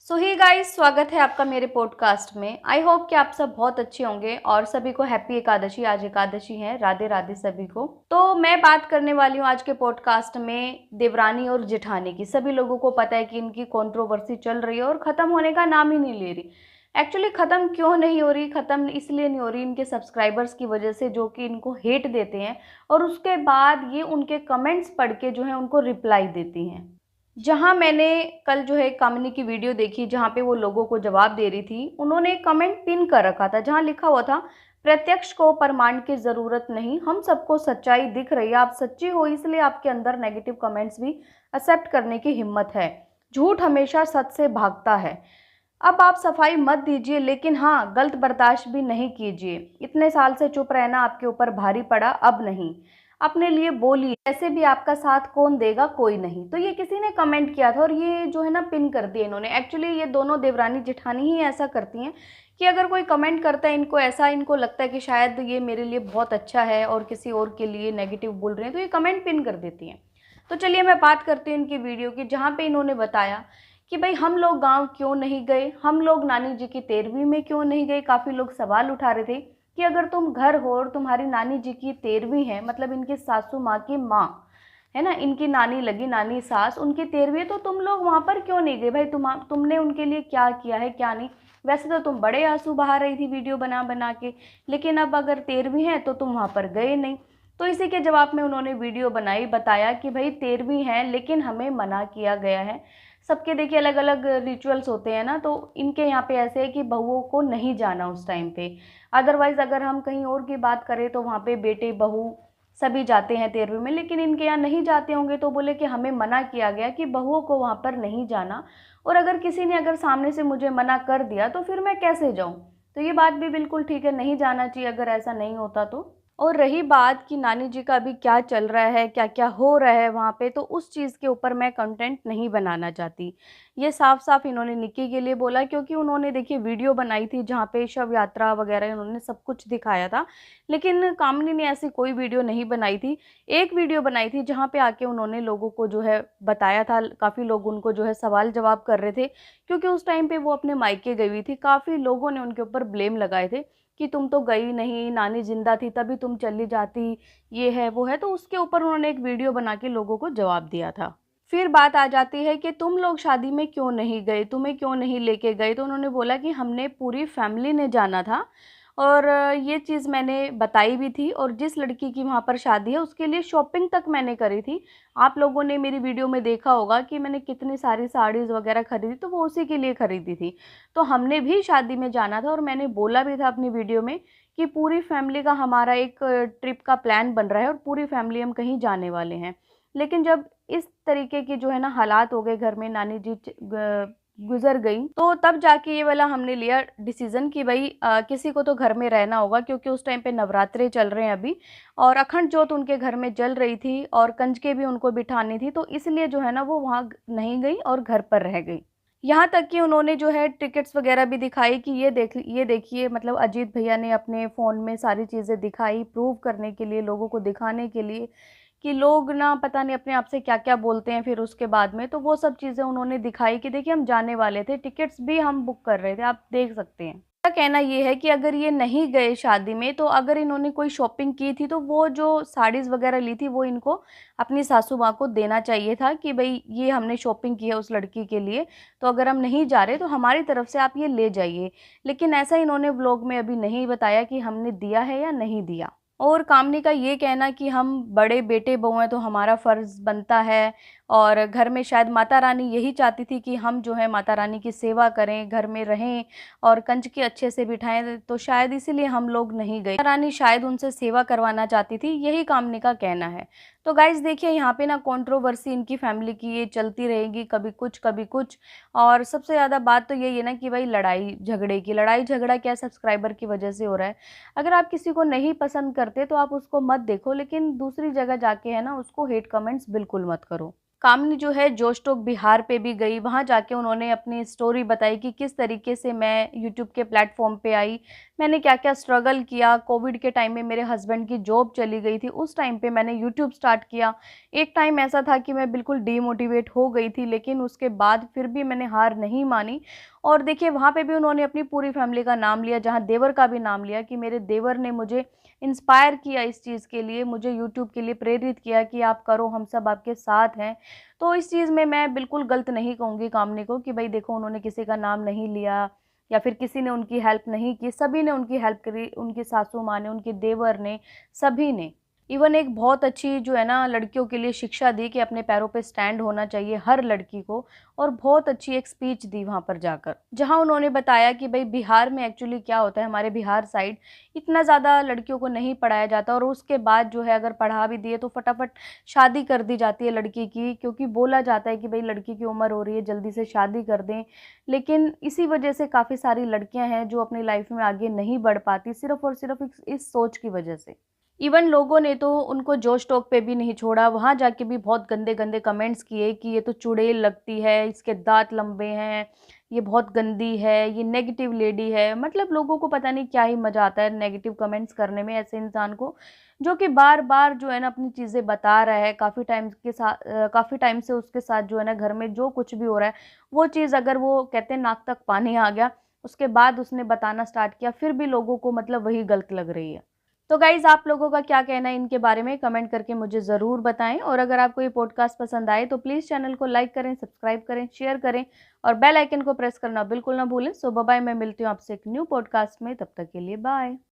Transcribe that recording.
सो ही guys, स्वागत है आपका मेरे पॉडकास्ट में। आई होप कि आप सब बहुत अच्छे होंगे और सभी को हैप्पी एकादशी। आज एकादशी है, राधे राधे सभी को। तो मैं बात करने वाली हूँ आज के पॉडकास्ट में देवरानी और जेठानी की। सभी लोगों को पता है कि इनकी कंट्रोवर्सी चल रही है और ख़त्म होने का नाम ही नहीं ले रही। एक्चुअली ख़त्म क्यों नहीं हो रही? ख़त्म इसलिए नहीं हो रही इनके सब्सक्राइबर्स की वजह से, जो कि इनको हेट देते हैं और उसके बाद ये उनके कमेंट्स पढ़ के जो है उनको रिप्लाई देती हैं। जहाँ मैंने कल जो है कामिनी की वीडियो देखी, जहाँ पे वो लोगों को जवाब दे रही थी, उन्होंने एक कमेंट पिन कर रखा था जहाँ लिखा हुआ था, प्रत्यक्ष को प्रमाण की ज़रूरत नहीं, हम सबको सच्चाई दिख रही है, आप सच्ची हो इसलिए आपके अंदर नेगेटिव कमेंट्स भी एक्सेप्ट करने की हिम्मत है। झूठ हमेशा सच से भागता है। अब आप सफाई मत दीजिए, लेकिन हाँ, गलत बर्दाश्त भी नहीं कीजिए। इतने साल से चुप रहना आपके ऊपर भारी पड़ा, अब नहीं। अपने लिए बोलिए, ऐसे भी आपका साथ कौन देगा? कोई नहीं। तो ये किसी ने कमेंट किया था और ये जो है ना पिन कर दिया इन्होंने। एक्चुअली ये दोनों देवरानी जेठानी ही ऐसा करती हैं कि अगर कोई कमेंट करता है इनको ऐसा, इनको लगता है कि शायद ये मेरे लिए बहुत अच्छा है और किसी और के लिए नेगेटिव बोल रहे हैं, तो ये कमेंट पिन कर देती हैं। तो चलिए मैं बात करती हूँ इनकी वीडियो की, जहाँ पे इन्होंने बताया कि भाई हम लोग गांव क्यों नहीं गए, हम लोग नानी जी की 13वीं में क्यों नहीं गए। काफ़ी लोग सवाल उठा रहे थे कि अगर तुम घर हो और तुम्हारी नानी जी की 13वीं है, मतलब इनकी सासू माँ की माँ है ना, इनकी नानी लगी, नानी सास, उनकी 13वीं है, तो तुम लोग वहाँ पर क्यों नहीं गए भाई? तुमने उनके लिए क्या किया है, क्या नहीं। वैसे तो तुम बड़े आंसू बहा रही थी वीडियो बना बना के, लेकिन अब अगर 13वीं है तो तुम वहाँ पर गए नहीं। तो इसी के जवाब में उन्होंने वीडियो बनाई, बताया कि भाई 13वीं है लेकिन हमें मना किया गया है। सबके देखिए अलग अलग रिचुअल्स होते हैं ना, तो इनके यहाँ पे ऐसे है कि बहुओं को नहीं जाना उस टाइम पे। अदरवाइज अगर हम कहीं और की बात करें तो वहाँ पे बेटे बहू सभी जाते हैं 13वीं में, लेकिन इनके यहाँ नहीं जाते होंगे। तो बोले कि हमें मना किया गया कि बहुओं को वहाँ पर नहीं जाना, और अगर किसी ने अगर सामने से मुझे मना कर दिया तो फिर मैं कैसे जाऊँ? तो ये बात भी बिल्कुल ठीक है, नहीं जाना चाहिए अगर ऐसा नहीं होता तो। और रही बात कि नानी जी का अभी क्या चल रहा है, क्या क्या हो रहा है वहाँ पे, तो उस चीज़ के ऊपर मैं कंटेंट नहीं बनाना चाहती। ये साफ साफ इन्होंने निक्की के लिए बोला, क्योंकि उन्होंने देखिए वीडियो बनाई थी जहाँ पे शव यात्रा वगैरह इन्होंने सब कुछ दिखाया था, लेकिन कामिनी ने ऐसी कोई वीडियो नहीं बनाई थी। एक वीडियो बनाई थी जहाँ पे आके उन्होंने लोगों को जो है बताया था, काफ़ी लोग उनको जो है सवाल जवाब कर रहे थे, क्योंकि उस टाइम पे वो अपने मायके गई हुई थी। काफ़ी लोगों ने उनके ऊपर ब्लेम लगाए थे कि तुम तो गई नहीं, नानी जिंदा थी तभी तुम चली जाती, ये है वो है। तो उसके ऊपर उन्होंने एक वीडियो बना के लोगों को जवाब दिया था। फिर बात आ जाती है कि तुम लोग शादी में क्यों नहीं गए, तुम्हें क्यों नहीं लेके गए? तो उन्होंने बोला कि हमने पूरी फैमिली ने जाना था, और ये चीज़ मैंने बताई भी थी, और जिस लड़की की वहाँ पर शादी है उसके लिए शॉपिंग तक मैंने करी थी। आप लोगों ने मेरी वीडियो में देखा होगा कि मैंने कितनी सारी साड़ीज़ वगैरह खरीदी, तो वो उसी के लिए खरीदी थी। तो हमने भी शादी में जाना था, और मैंने बोला भी था अपनी वीडियो में कि पूरी फैमिली का हमारा एक ट्रिप का प्लान बन रहा है और पूरी फैमिली हम कहीं जाने वाले हैं। लेकिन जब इस तरीके की जो है ना हालात हो गए घर में, नानी जी गुजर गई, तो तब जाके ये वाला हमने लिया डिसीजन कि भाई किसी को तो घर में रहना होगा, क्योंकि उस टाइम पे नवरात्रे चल रहे हैं अभी, और अखंड जोत उनके घर में जल रही थी और कंजके भी उनको बिठानी थी। तो इसलिए जो है ना वो वहाँ नहीं गई और घर पर रह गई। यहाँ तक कि उन्होंने जो है टिकट्स वगैरह भी दिखाई कि ये देखिए, मतलब अजीत भैया ने अपने फ़ोन में सारी चीज़ें दिखाई, प्रूव करने के लिए, लोगों को दिखाने के लिए कि लोग ना पता नहीं अपने आप से क्या-क्या बोलते हैं फिर उसके बाद में। तो वो सब चीज़ें उन्होंने दिखाई कि देखिए हम जाने वाले थे, टिकट्स भी हम बुक कर रहे थे, आप देख सकते हैं। मेरा कहना ये है कि अगर ये नहीं गए शादी में, तो अगर इन्होंने कोई शॉपिंग की थी तो वो जो साड़ीज़ वगैरह ली थी वो इनको अपनी सासू माँ को देना चाहिए था कि भई ये हमने शॉपिंग की है उस लड़की के लिए, तो अगर हम नहीं जा रहे तो हमारी तरफ से आप ये ले जाइए। लेकिन ऐसा इन्होंने व्लॉग में अभी नहीं बताया कि हमने दिया है या नहीं दिया। और कामनी का ये कहना कि हम बड़े बेटे बहू हैं तो हमारा फ़र्ज़ बनता है, और घर में शायद माता रानी यही चाहती थी कि हम जो है माता रानी की सेवा करें, घर में रहें और कंजकी अच्छे से बिठाएं, तो शायद इसीलिए हम लोग नहीं गए। माता रानी शायद उनसे सेवा करवाना चाहती थी, यही कामनी का कहना है। तो गाइज़ देखिए, यहाँ पे ना कंट्रोवर्सी इनकी फैमिली की ये चलती रहेगी, कभी कुछ कभी कुछ। और सबसे ज़्यादा बात तो यही है ना कि भाई लड़ाई झगड़ा क्या सब्सक्राइबर की वजह से हो रहा है। अगर आप किसी को नहीं पसंद करते तो आप उसको मत देखो, लेकिन दूसरी जगह जाके है ना उसको हेट कमेंट्स बिल्कुल मत करो। कामिनी जो है जोश टॉक बिहार पे भी गई, वहाँ जाके उन्होंने अपनी स्टोरी बताई कि किस तरीके से मैं यूट्यूब के प्लेटफ़ॉर्म पे आई, मैंने क्या-क्या स्ट्रगल किया। कोविड के टाइम में मेरे हस्बैंड की जॉब चली गई थी, उस टाइम पे मैंने यूट्यूब स्टार्ट किया। एक टाइम ऐसा था कि मैं बिल्कुल डीमोटिवेट हो गई थी, लेकिन उसके बाद फिर भी मैंने हार नहीं मानी और देखिए वहाँ पे भी उन्होंने अपनी पूरी फैमिली का नाम लिया, जहाँ देवर का भी नाम लिया कि मेरे देवर ने मुझे इंस्पायर किया इस चीज़ के लिए, मुझे यूट्यूब के लिए प्रेरित किया कि आप करो, हम सब आपके साथ हैं। तो इस चीज़ में मैं बिल्कुल गलत नहीं कहूँगी कामनी को कि भई देखो उन्होंने किसी का नाम नहीं लिया या फिर किसी ने उनकी हेल्प नहीं की, सभी ने उनकी हेल्प करी, उनकी सासू माँ ने, उनके देवर ने, सभी ने। इवन एक बहुत अच्छी जो है ना लड़कियों के लिए शिक्षा दी कि अपने पैरों पे स्टैंड होना चाहिए हर लड़की को और बहुत अच्छी एक स्पीच दी वहाँ पर जाकर। जहाँ उन्होंने बताया कि भई बिहार में एक्चुअली क्या होता है, हमारे बिहार साइड इतना ज़्यादा लड़कियों को नहीं पढ़ाया जाता और उसके बाद जो है अगर पढ़ा भी दिए तो फटाफट शादी कर दी जाती है लड़की की, क्योंकि बोला जाता है कि भई लड़की की उम्र हो रही है, जल्दी से शादी कर दें। लेकिन इसी वजह से काफ़ी सारी लड़कियाँ हैं जो अपनी लाइफ़ में आगे नहीं बढ़ पाती, सिर्फ़ और सिर्फ़ इस सोच की वजह से। इवन लोगों ने तो उनको जोश टॉक पे भी नहीं छोड़ा, वहाँ जाके भी बहुत गंदे-गंदे कमेंट्स किए कि ये तो चुड़ैल लगती है, इसके दाँत लंबे हैं, ये बहुत गंदी है, ये नेगेटिव लेडी है। मतलब लोगों को पता नहीं क्या ही मज़ा आता है नेगेटिव कमेंट्स करने में ऐसे इंसान को, जो कि बार-बार जो है ना अपनी चीज़ें बता रहा है, काफ़ी टाइम से उसके साथ जो है ना घर में जो कुछ भी हो रहा है, वो चीज़ अगर वो कहते हैं नाक तक पानी आ गया, उसके बाद उसने बताना स्टार्ट किया, फिर भी लोगों को मतलब वही गलत लग रही है। तो गाइज़ आप लोगों का क्या कहना है इनके बारे में कमेंट करके मुझे ज़रूर बताएँ और अगर आपको ये पॉडकास्ट पसंद आए तो प्लीज़ चैनल को लाइक करें, सब्सक्राइब करें, शेयर करें और बेल आइकन को प्रेस करना बिल्कुल ना भूलें। सो बाय बाय, मैं मिलती हूँ आपसे एक न्यू पॉडकास्ट में, तब तक के लिए बाय।